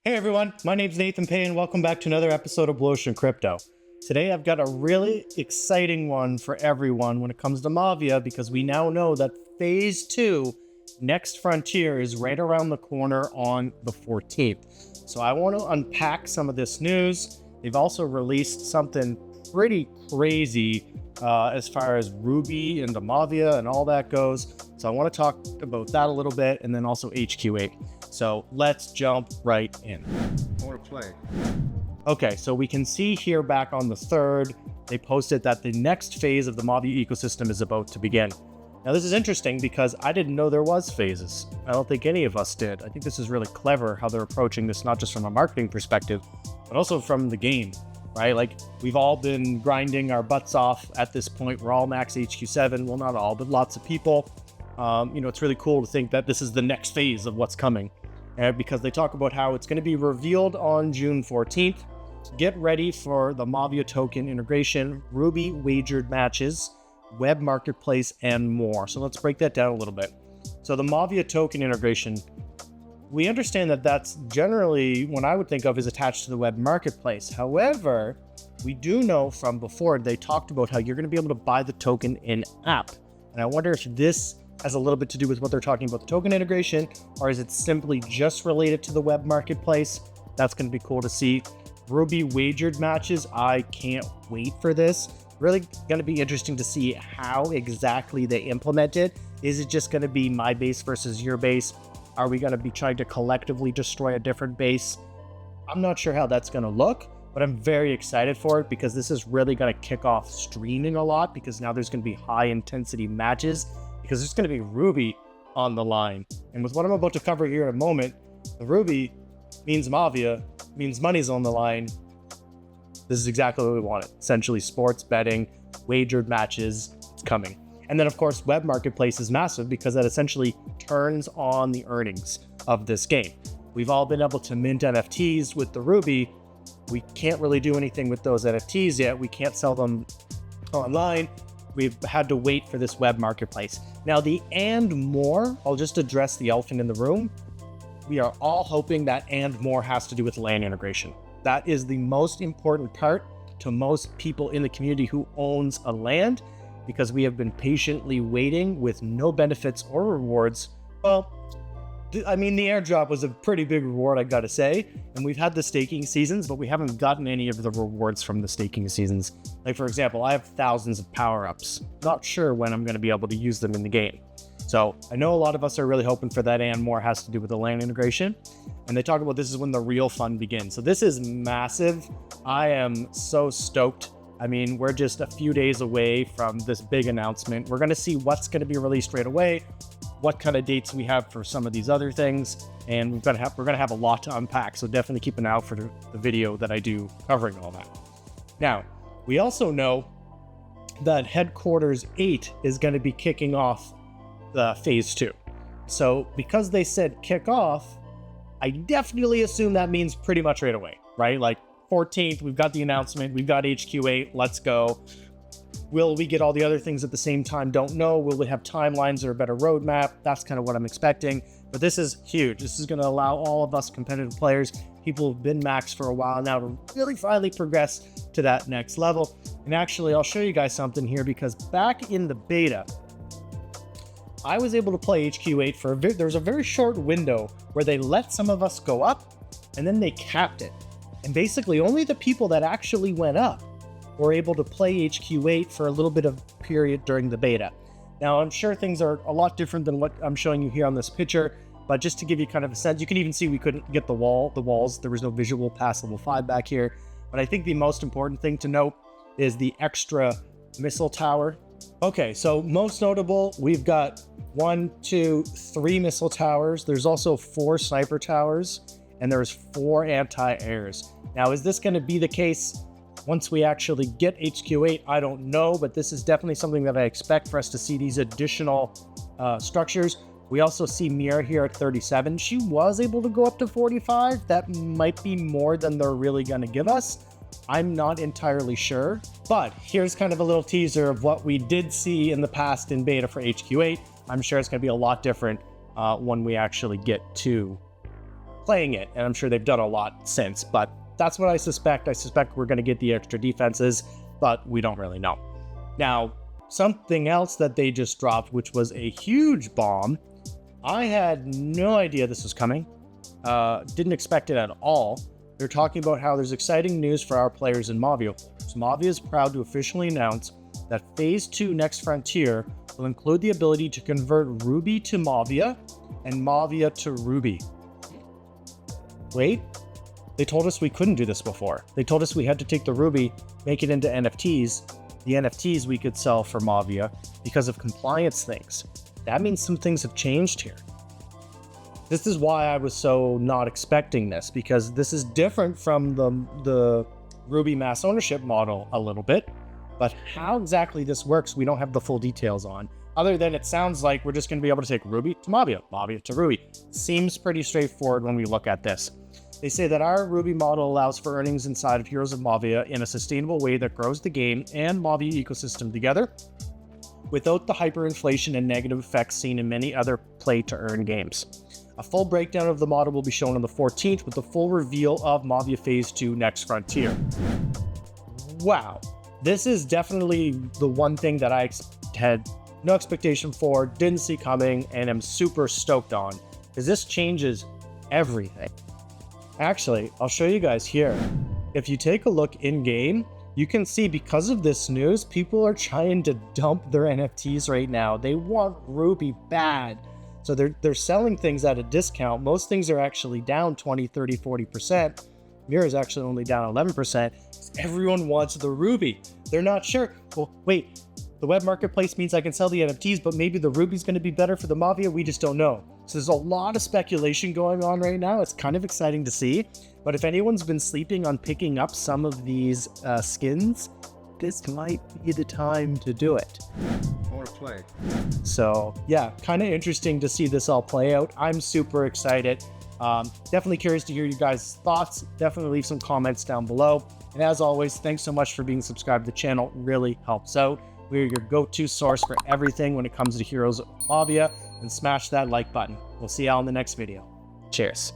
Hey everyone, my name's Nathan Pay and welcome back to another episode of Blu Ocean Crypto. Today I've got a really exciting one for everyone when it comes to Mavia because we now know that Phase 2, Next Frontier, is right around the corner on the 14th. So I want to unpack some of this news. They've also released something pretty crazy as far as Ruby and the Mavia and all that goes. So I want to talk about that a little bit and then also HQ8. So let's jump right in. I want to play. Okay, so we can see here back on the 3rd, they posted that the next phase of the Mavia ecosystem is about to begin. Now this is interesting because I didn't know there was phases. I don't think any of us did. I think this is really clever how they're approaching this, not just from a marketing perspective, but also from the game, right? Like we've all been grinding our butts off at this point. We're all max HQ7. Well, not all, but lots of people. It's really cool to think that this is the next phase of what's coming. Because they talk about how it's going to be revealed on June 14th. Get ready for the Mavia token integration, Ruby Wagered Matches, web marketplace, and more. So let's break that down a little bit. So the Mavia token integration, we understand that that's generally what I would think of as attached to the web marketplace. However, we do know from before they talked about how you're going to be able to buy the token in app. And I wonder if this has a little bit to do with what they're talking about the token integration, or is it simply just related to the web marketplace? That's going to be cool to see. Ruby Wagered Matches, I can't wait for this. Really going to be interesting to see how exactly they implement it. Is it just going to be my base versus your base? Are we going to be trying to collectively destroy a different base? I'm not sure how that's going to look, but I'm very excited for it because this is really going to kick off streaming a lot because now there's going to be high intensity matches because there's going to be Ruby on the line. And with what I'm about to cover here in a moment, the Ruby means Mavia, means money's on the line. This is exactly what we wanted. Essentially sports betting, wagered matches, it's coming. And then of course, web marketplace is massive because that essentially turns on the earnings of this game. We've all been able to mint NFTs with the Ruby. We can't really do anything with those NFTs yet. We can't sell them online. We've had to wait for this web marketplace. Now the and more, I'll just address the elephant in the room. We are all hoping that and more has to do with LAN integration. That is the most important part to most people in the community who owns a land because we have been patiently waiting with no benefits or rewards. Well, I mean, the airdrop was a pretty big reward, I gotta say. And we've had the staking seasons, but we haven't gotten any of the rewards from the staking seasons. Like, for example, I have thousands of power-ups. Not sure when I'm gonna be able to use them in the game. So I know a lot of us are really hoping for that and more has to do with the LAN integration. And they talk about this is when the real fun begins. So this is massive. I am so stoked. I mean, we're just a few days away from this big announcement. We're gonna see what's gonna be released right away, what kind of dates we have for some of these other things, and we're gonna have a lot to unpack. So definitely keep an eye out for the video that I do covering all that. Now, we also know that Headquarters 8 is going to be kicking off the Phase 2. So because they said kick off, I definitely assume that means pretty much right away, right? Like 14th, we've got the announcement, we've got HQ8, let's go. Will we get all the other things at the same time? Don't know. Will we have timelines or a better roadmap? That's kind of what I'm expecting. But this is huge. This is going to allow all of us competitive players, people who've been maxed for a while now, to really finally progress to that next level. And actually, I'll show you guys something here because back in the beta, I was able to play HQ8 for there was a very short window where they let some of us go up and then they capped it. And basically only the people that actually went up were able to play HQ8 for a little bit of period during the beta. Now, I'm sure things are a lot different than what I'm showing you here on this picture, but just to give you kind of a sense, you can even see we couldn't get the walls. There was no visual past level 5 back here. But I think the most important thing to note is the extra missile tower. Okay, so most notable, we've got 1, 2, 3 missile towers. There's also 4 sniper towers, and there's 4 anti-airs. Now, is this going to be the case once we actually get HQ8? I don't know, but this is definitely something that I expect for us to see these additional structures. We also see Mira here at 37. She was able to go up to 45. That might be more than they're really going to give us. I'm not entirely sure, but here's kind of a little teaser of what we did see in the past in beta for HQ8. I'm sure it's going to be a lot different when we actually get to playing it, and I'm sure they've done a lot since, but that's what I suspect. I suspect we're going to get the extra defenses, but we don't really know. Now, something else that they just dropped, which was a huge bomb. I had no idea this was coming. Didn't expect it at all. They're talking about how there's exciting news for our players in Mavia. Mavia is proud to officially announce that Phase 2 Next Frontier will include the ability to convert Ruby to Mavia and Mavia to Ruby. Wait, they told us we couldn't do this before. They told us we had to take the Ruby, make it into NFTs. The NFTs we could sell for Mavia because of compliance things. That means some things have changed here. This is why I was so not expecting this, because this is different from the Ruby mass ownership model a little bit, but how exactly this works, we don't have the full details on, other than it sounds like we're just going to be able to take Ruby to Mavia, Mavia to Ruby. Seems pretty straightforward when we look at this. They say that our Ruby model allows for earnings inside of Heroes of Mavia in a sustainable way that grows the game and Mavia ecosystem together, without the hyperinflation and negative effects seen in many other play-to-earn games. A full breakdown of the model will be shown on the 14th with the full reveal of Mavia Phase 2 Next Frontier. Wow, this is definitely the one thing that I had no expectation for, didn't see coming, and am super stoked on, because this changes everything. Actually, I'll show you guys here. If you take a look in-game, you can see because of this news, people are trying to dump their NFTs right now. They want Ruby bad. So they're selling things at a discount. Most things are actually down 20, 30, 40%. Mirror is actually only down 11%. Everyone wants the Ruby. They're not sure. Well, wait, the web marketplace means I can sell the NFTs, but maybe the Ruby's going to be better for the Mavia. We just don't know. So there's a lot of speculation going on right now. It's kind of exciting to see. But if anyone's been sleeping on picking up some of these skins, this might be the time to do it. Or play. So yeah, kind of interesting to see this all play out. I'm super excited. Definitely curious to hear you guys' thoughts. Definitely leave some comments down below. And as always, thanks so much for being subscribed to the channel. It really helps out. We're your go-to source for everything when it comes to Heroes of Mavia. And smash that like button. We'll see y'all in the next video. Cheers.